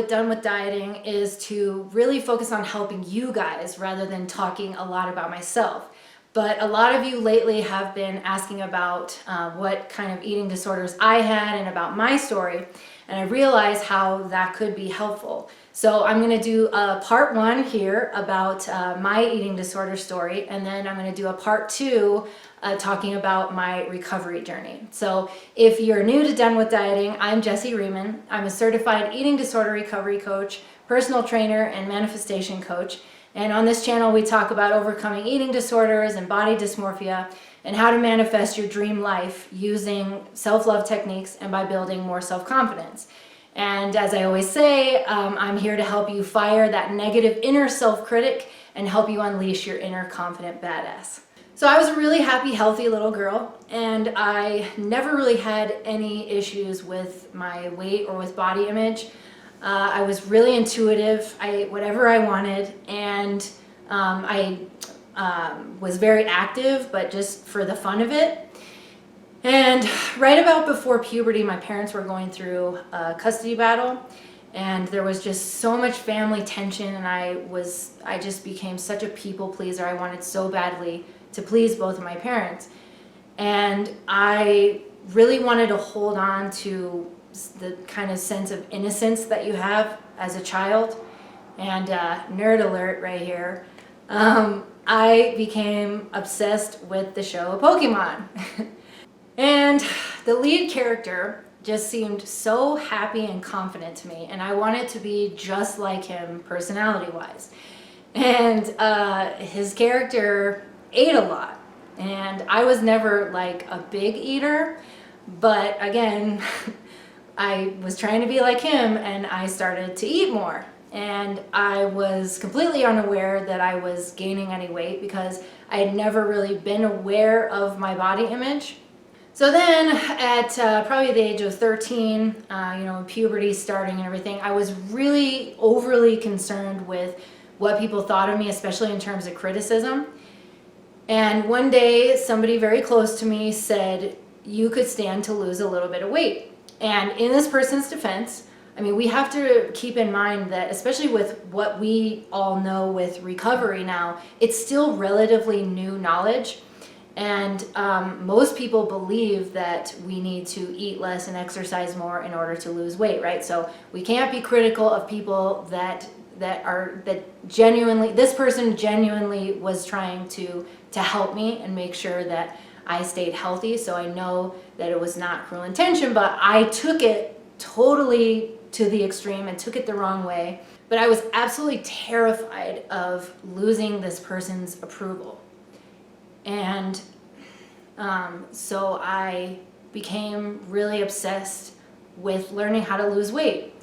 with Done With Dieting is to really focus on helping you guys rather than talking a lot about myself. But a lot of you lately have been asking about what kind of eating disorders I had and about my story, and I realized how that could be helpful. So I'm going to do a part 1 here about my eating disorder story, and then I'm going to do a part 2 talking about my recovery journey. So if you're new to Done With Dieting, I'm Jessie Riemann. I'm a certified eating disorder recovery coach, personal trainer, and manifestation coach. And on this channel, we talk about overcoming eating disorders and body dysmorphia and how to manifest your dream life using self-love techniques and by building more self-confidence. And as I always say, I'm here to help you fire that negative inner self-critic and help you unleash your inner confident badass. So I was a really happy, healthy little girl, and I never really had any issues with my weight or with body image. I was really intuitive. I ate whatever I wanted, and I was very active, but just for the fun of it. And right about before puberty, my parents were going through a custody battle, and there was just so much family tension, and I just became such a people pleaser. I wanted so badly to please both of my parents, and I really wanted to hold on to the kind of sense of innocence that you have as a child. And nerd alert right here, I became obsessed with the show Pokemon. And the lead character just seemed so happy and confident to me, and I wanted to be just like him personality-wise. And his character ate a lot, and I was never like a big eater, but again, I was trying to be like him, and I started to eat more. And I was completely unaware that I was gaining any weight because I had never really been aware of my body image. So then at probably the age of 13, puberty starting and everything, I was really overly concerned with what people thought of me, especially in terms of criticism. And one day, somebody very close to me said, "You could stand to lose a little bit of weight." And in this person's defense, I mean, we have to keep in mind that, especially with what we all know with recovery now, it's still relatively new knowledge. And most people believe that we need to eat less and exercise more in order to lose weight, right? So we can't be critical of people that genuinely, this person genuinely was trying to help me and make sure that I stayed healthy. So I know that it was not cruel intention, but I took it totally to the extreme and took it the wrong way. But I was absolutely terrified of losing this person's approval. And so I became really obsessed with learning how to lose weight.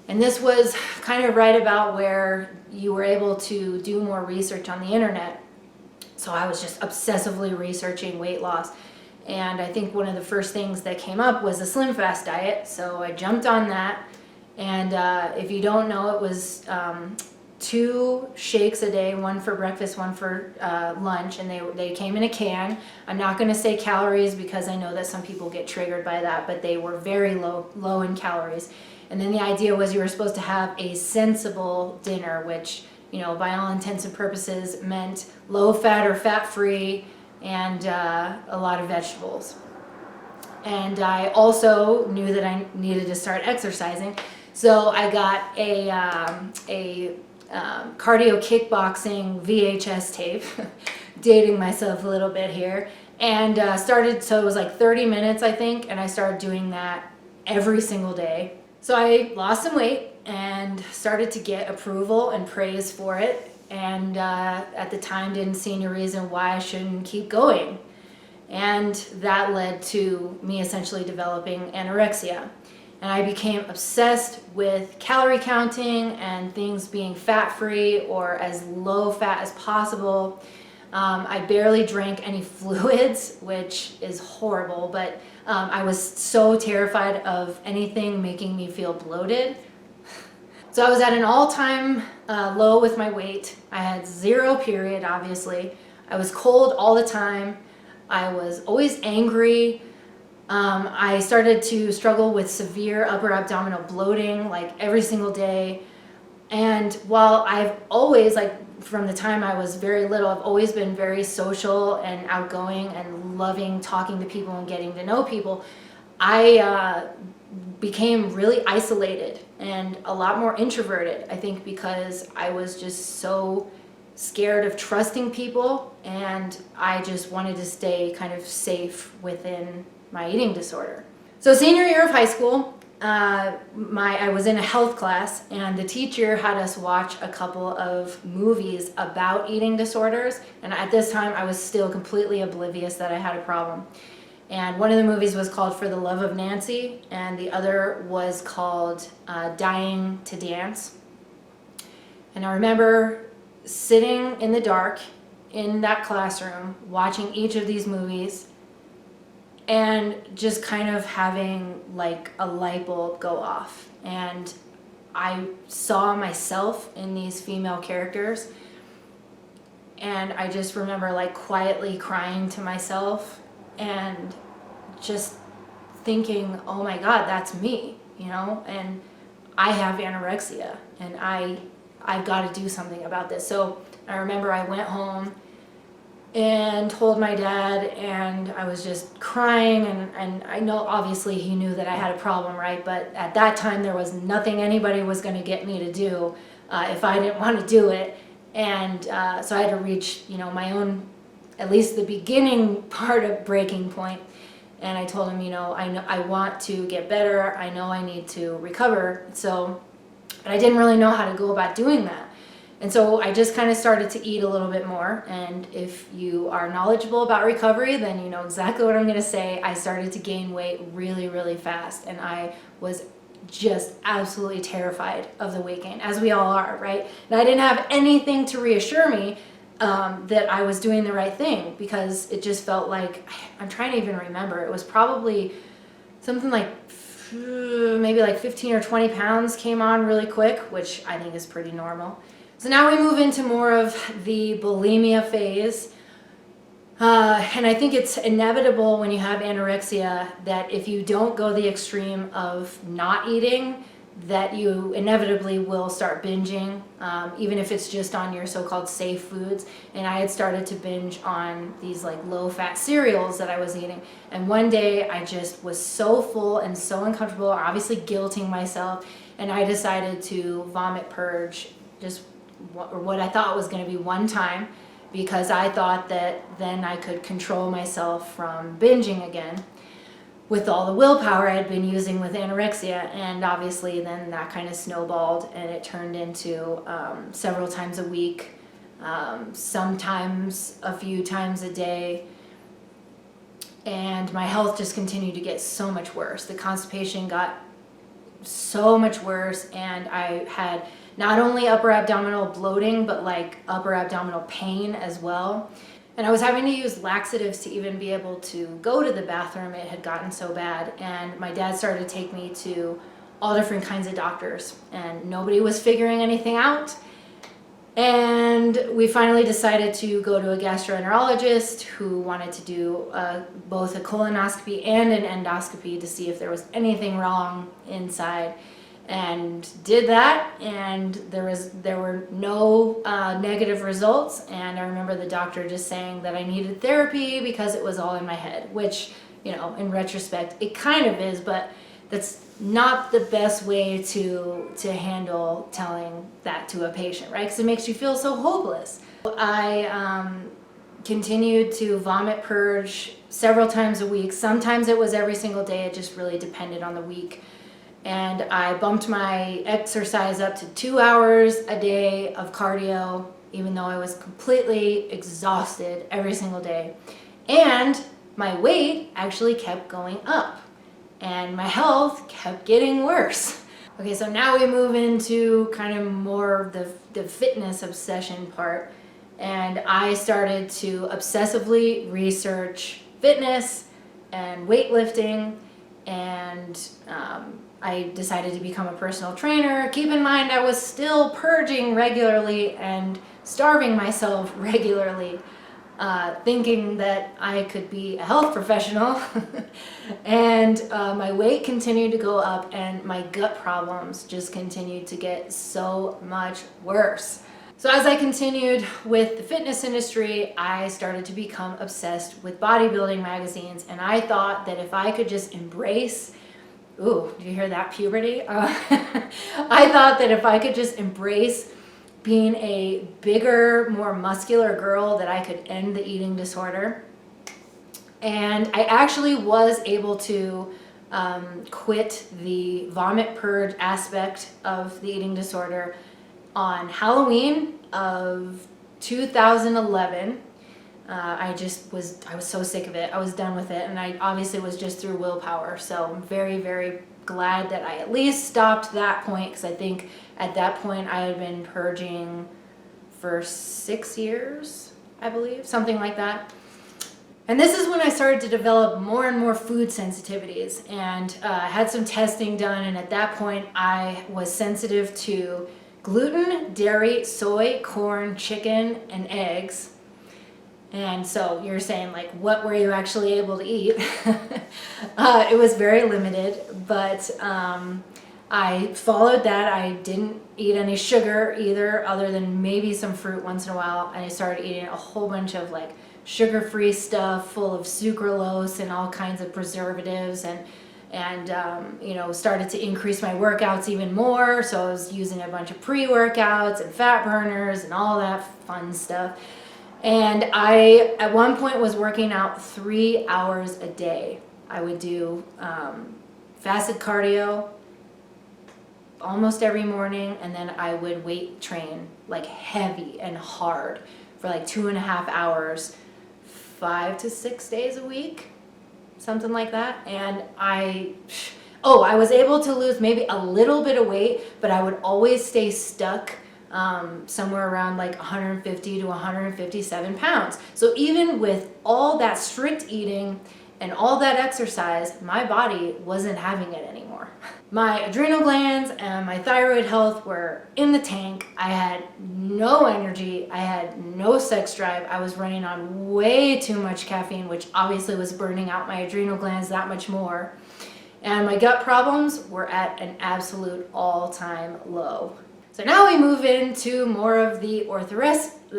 And this was kind of right about where you were able to do more research on the internet. So I was just obsessively researching weight loss. And I think one of the first things that came up was the Slim Fast diet. So I jumped on that. And if you don't know, it was 2 shakes a day, one for breakfast, one for lunch, and they came in a can. I'm not going to say calories because I know that some people get triggered by that, but they were very low in calories. And then the idea was you were supposed to have a sensible dinner, which, by all intents and purposes meant low fat or fat free and a lot of vegetables. And I also knew that I needed to start exercising, so I got a cardio kickboxing VHS tape, dating myself a little bit here, and started, so it was like 30 minutes I think, and I started doing that every single day. So I lost some weight and started to get approval and praise for it, and at the time didn't see any reason why I shouldn't keep going. And that led to me essentially developing anorexia. And I became obsessed with calorie counting and things being fat-free or as low fat as possible. I barely drank any fluids, which is horrible, but I was so terrified of anything making me feel bloated. So I was at an all-time low with my weight. I had 0 period, obviously. I was cold all the time. I was always angry. I started to struggle with severe upper abdominal bloating like every single day. And while I've always, like from the time I was very little, I've always been very social and outgoing and loving talking to people and getting to know people, I became really isolated and a lot more introverted, I think, because I was just so scared of trusting people, and I just wanted to stay kind of safe within my eating disorder. So senior year of high school, I was in a health class, and the teacher had us watch a couple of movies about eating disorders, and at this time I was still completely oblivious that I had a problem. And one of the movies was called For the Love of Nancy, and the other was called Dying to Dance. And I remember sitting in the dark in that classroom watching each of these movies and just kind of having like a light bulb go off. And I saw myself in these female characters, and I just remember like quietly crying to myself and just thinking, oh my God, that's me, you know, and I have anorexia, and I've got to do something about this. So I remember I went home and told my dad, and I was just crying, and I know obviously he knew that I had a problem, right? But at that time there was nothing anybody was going to get me to do if I didn't want to do it. And so I had to reach, you know, my own, at least the beginning part of breaking point. And I told him, you know, I want to get better. I know I need to recover. So, but I didn't really know how to go about doing that. And so I just kind of started to eat a little bit more. And if you are knowledgeable about recovery, then you know exactly what I'm going to say. I started to gain weight really, really fast. And I was just absolutely terrified of the weight gain, as we all are, right? And I didn't have anything to reassure me that I was doing the right thing, because it just felt like, I'm trying to even remember, it was probably something like maybe like 15 or 20 pounds came on really quick, which I think is pretty normal. So now we move into more of the bulimia phase. And I think it's inevitable when you have anorexia that if you don't go the extreme of not eating, that you inevitably will start binging, even if it's just on your so-called safe foods. And I had started to binge on these like low-fat cereals that I was eating. And one day I just was so full and so uncomfortable, obviously guilting myself, and I decided to vomit purge just what I thought was going to be one time, because I thought that then I could control myself from binging again with all the willpower I had been using with anorexia. And obviously then that kind of snowballed, and it turned into several times a week, sometimes a few times a day. And my health just continued to get so much worse. The constipation got so much worse, and I had not only upper abdominal bloating, but like upper abdominal pain as well. And I was having to use laxatives to even be able to go to the bathroom. It had gotten so bad. And my dad started to take me to all different kinds of doctors, and nobody was figuring anything out. And we finally decided to go to a gastroenterologist who wanted to do both a colonoscopy and an endoscopy to see if there was anything wrong inside. And did that, and there were no negative results. And I remember the doctor just saying that I needed therapy because it was all in my head, which, you know, in retrospect it kind of is, but that's not the best way to handle telling that to a patient, right? Because it makes you feel so hopeless. I continued to vomit purge several times a week. Sometimes it was every single day. It just really depended on the week. And I bumped my exercise up to 2 hours a day of cardio, even though I was completely exhausted every single day. And my weight actually kept going up, and my health kept getting worse. Okay, so now we move into kind of more of the fitness obsession part. And I started to obsessively research fitness and weightlifting, and I decided to become a personal trainer. Keep in mind, I was still purging regularly and starving myself regularly. thinking that I could be a health professional. And my weight continued to go up, and my gut problems just continued to get so much worse. So as I continued with the fitness industry, I started to become obsessed with bodybuilding magazines, and I thought that if I could just embrace, ooh, do you hear that, puberty? I thought that if I could just embrace being a bigger, more muscular girl, that I could end the eating disorder. And I actually was able to quit the vomit purge aspect of the eating disorder on Halloween of 2011. I was so sick of it. I was done with it, and I obviously was just through willpower. So I'm very, very glad that I at least stopped that point, because I think at that point I had been purging for 6 years, I believe, something like that. And this is when I started to develop more and more food sensitivities, and had some testing done, and at that point I was sensitive to gluten, dairy, soy, corn, chicken, and eggs. And so you're saying, like, what were you actually able to eat? It was very limited, but I followed that. I didn't eat any sugar either, other than maybe some fruit once in a while. And I started eating a whole bunch of like sugar-free stuff full of sucralose and all kinds of preservatives, and started to increase my workouts even more. So I was using a bunch of pre-workouts and fat burners and all that fun stuff. And I, at one point, was working out 3 hours a day. I would do fasted cardio almost every morning, and then I would weight train like heavy and hard for like 2.5 hours, 5 to 6 days a week. Something like that. And I was able to lose maybe a little bit of weight, but I would always stay stuck somewhere around like 150 to 157 pounds. So even with all that strict eating and all that exercise, my body wasn't having it anymore. My adrenal glands and my thyroid health were in the tank. I had no energy. I had no sex drive. I was running on way too much caffeine, which obviously was burning out my adrenal glands that much more. And my gut problems were at an absolute all-time low. So now we move into more of the orthorexia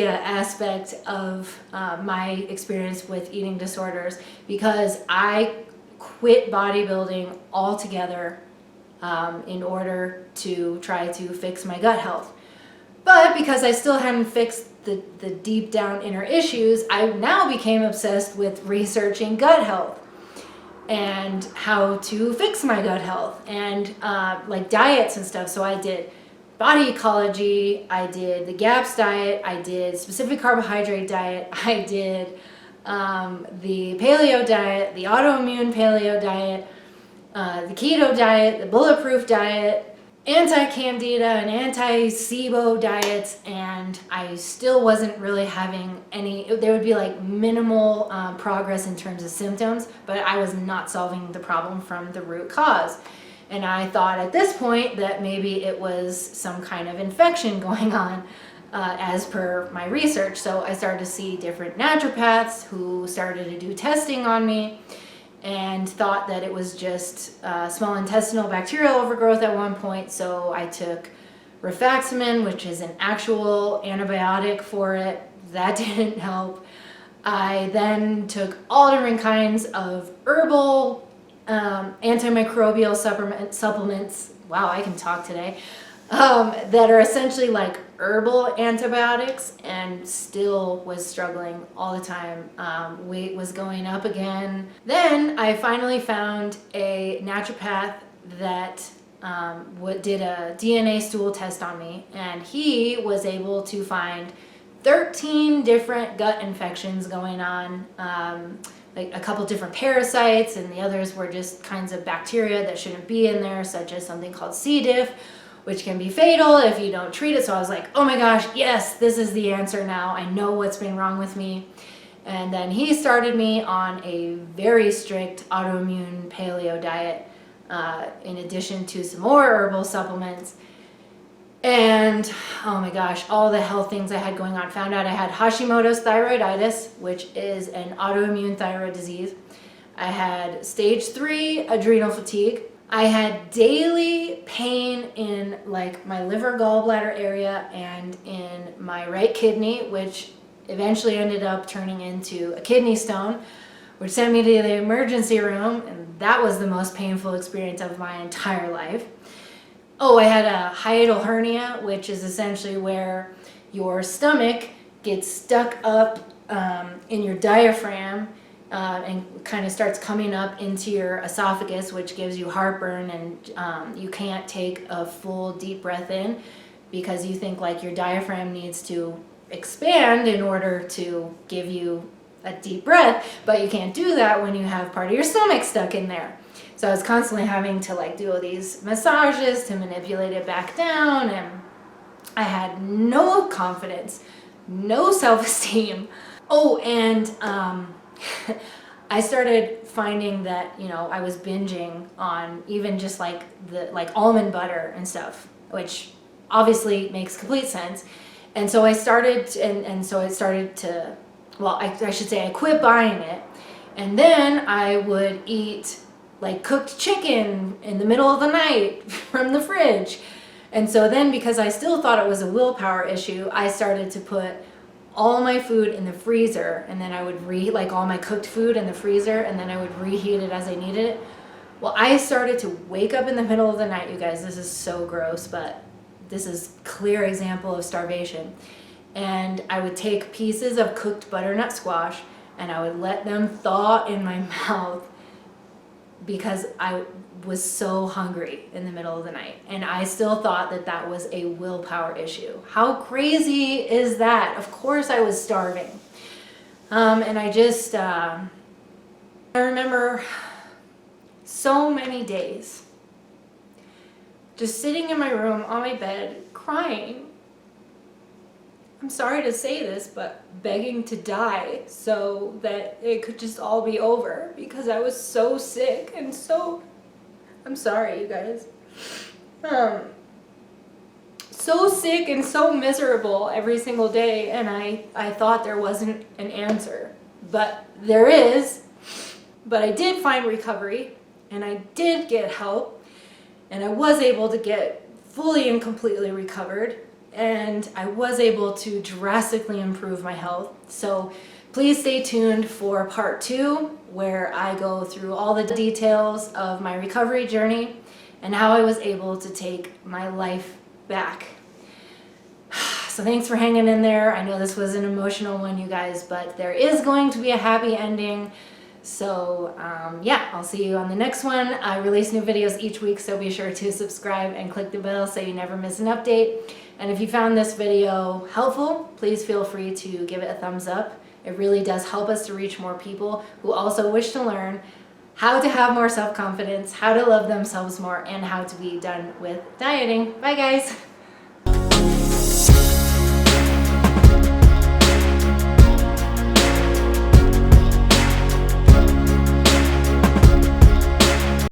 aspect of my experience with eating disorders, because I quit bodybuilding altogether in order to try to fix my gut health. But because I still hadn't fixed the deep down inner issues, I now became obsessed with researching gut health and how to fix my gut health, and like diets and stuff. So I did body ecology, I did the GAPS diet, I did specific carbohydrate diet, I did the paleo diet, the autoimmune paleo diet, the keto diet, the bulletproof diet, anti-candida and anti-SIBO diets, and I still wasn't really having any. There would be like minimal progress in terms of symptoms, but I was not solving the problem from the root cause. And I thought at this point that maybe it was some kind of infection going on, as per my research. So I started to see different naturopaths who started to do testing on me, and thought that it was just small intestinal bacterial overgrowth at one point. So I took rifaximin, which is an actual antibiotic for it. That didn't help. I then took all different kinds of herbal antimicrobial supplements. Wow, I can talk today. That are essentially like herbal antibiotics, and still was struggling all the time. Weight was going up again. Then I finally found a naturopath that did a DNA stool test on me, and he was able to find 13 different gut infections going on, like a couple different parasites, and the others were just kinds of bacteria that shouldn't be in there, such as something called C. diff, which can be fatal if you don't treat it. So I was like, oh my gosh, yes, this is the answer now. I know what's been wrong with me. And then he started me on a very strict autoimmune paleo diet, in addition to some more herbal supplements. And oh my gosh, all the health things I had going on. Found out I had Hashimoto's thyroiditis, which is an autoimmune thyroid disease. I had stage 3 adrenal fatigue. I had daily pain in like my liver gallbladder area and in my right kidney, which eventually ended up turning into a kidney stone, which sent me to the emergency room, and that was the most painful experience of my entire life. Oh, I had a hiatal hernia, which is essentially where your stomach gets stuck up in your diaphragm and kind of starts coming up into your esophagus, which gives you heartburn, and you can't take a full deep breath in because you think like your diaphragm needs to expand in order to give you a deep breath, but you can't do that when you have part of your stomach stuck in there. So I was constantly having to like do all these massages to manipulate it back down, and I had no confidence, no self-esteem. Oh, and I started finding that, you know, I was binging on even just like almond butter and stuff, which obviously makes complete sense. And so I started, well, I should say I quit buying it. And then I would eat like cooked chicken in the middle of the night from the fridge. And so then, because I still thought it was a willpower issue, I started to put all my food in the freezer, and then I would like all my cooked food in the freezer, and then I would reheat it as I needed it. Well, I started to wake up in the middle of the night, you guys. This is so gross, but this is a clear example of starvation. And I would take pieces of cooked butternut squash and I would let them thaw in my mouth because I was so hungry in the middle of the night. And I still thought that that was a willpower issue. How crazy is that? Of course I was starving. And I remember so many days just sitting in my room on my bed crying. I'm sorry to say this, but begging to die so that it could just all be over because I was so sick and so, I'm sorry you guys, so sick and so miserable every single day, and I thought there wasn't an answer, but there is. But I did find recovery, and I did get help, and I was able to get fully and completely recovered. And I was able to drastically improve my health. So please stay tuned for part 2, where I go through all the details of my recovery journey and how I was able to take my life back. So thanks for hanging in there. I know this was an emotional one, you guys, but there is going to be a happy ending. So yeah, I'll see you on the next one. I release new videos each week, so be sure to subscribe and click the bell so you never miss an update. And if you found this video helpful, please feel free to give it a thumbs up. It really does help us to reach more people who also wish to learn how to have more self-confidence, how to love themselves more, and how to be done with dieting. Bye guys!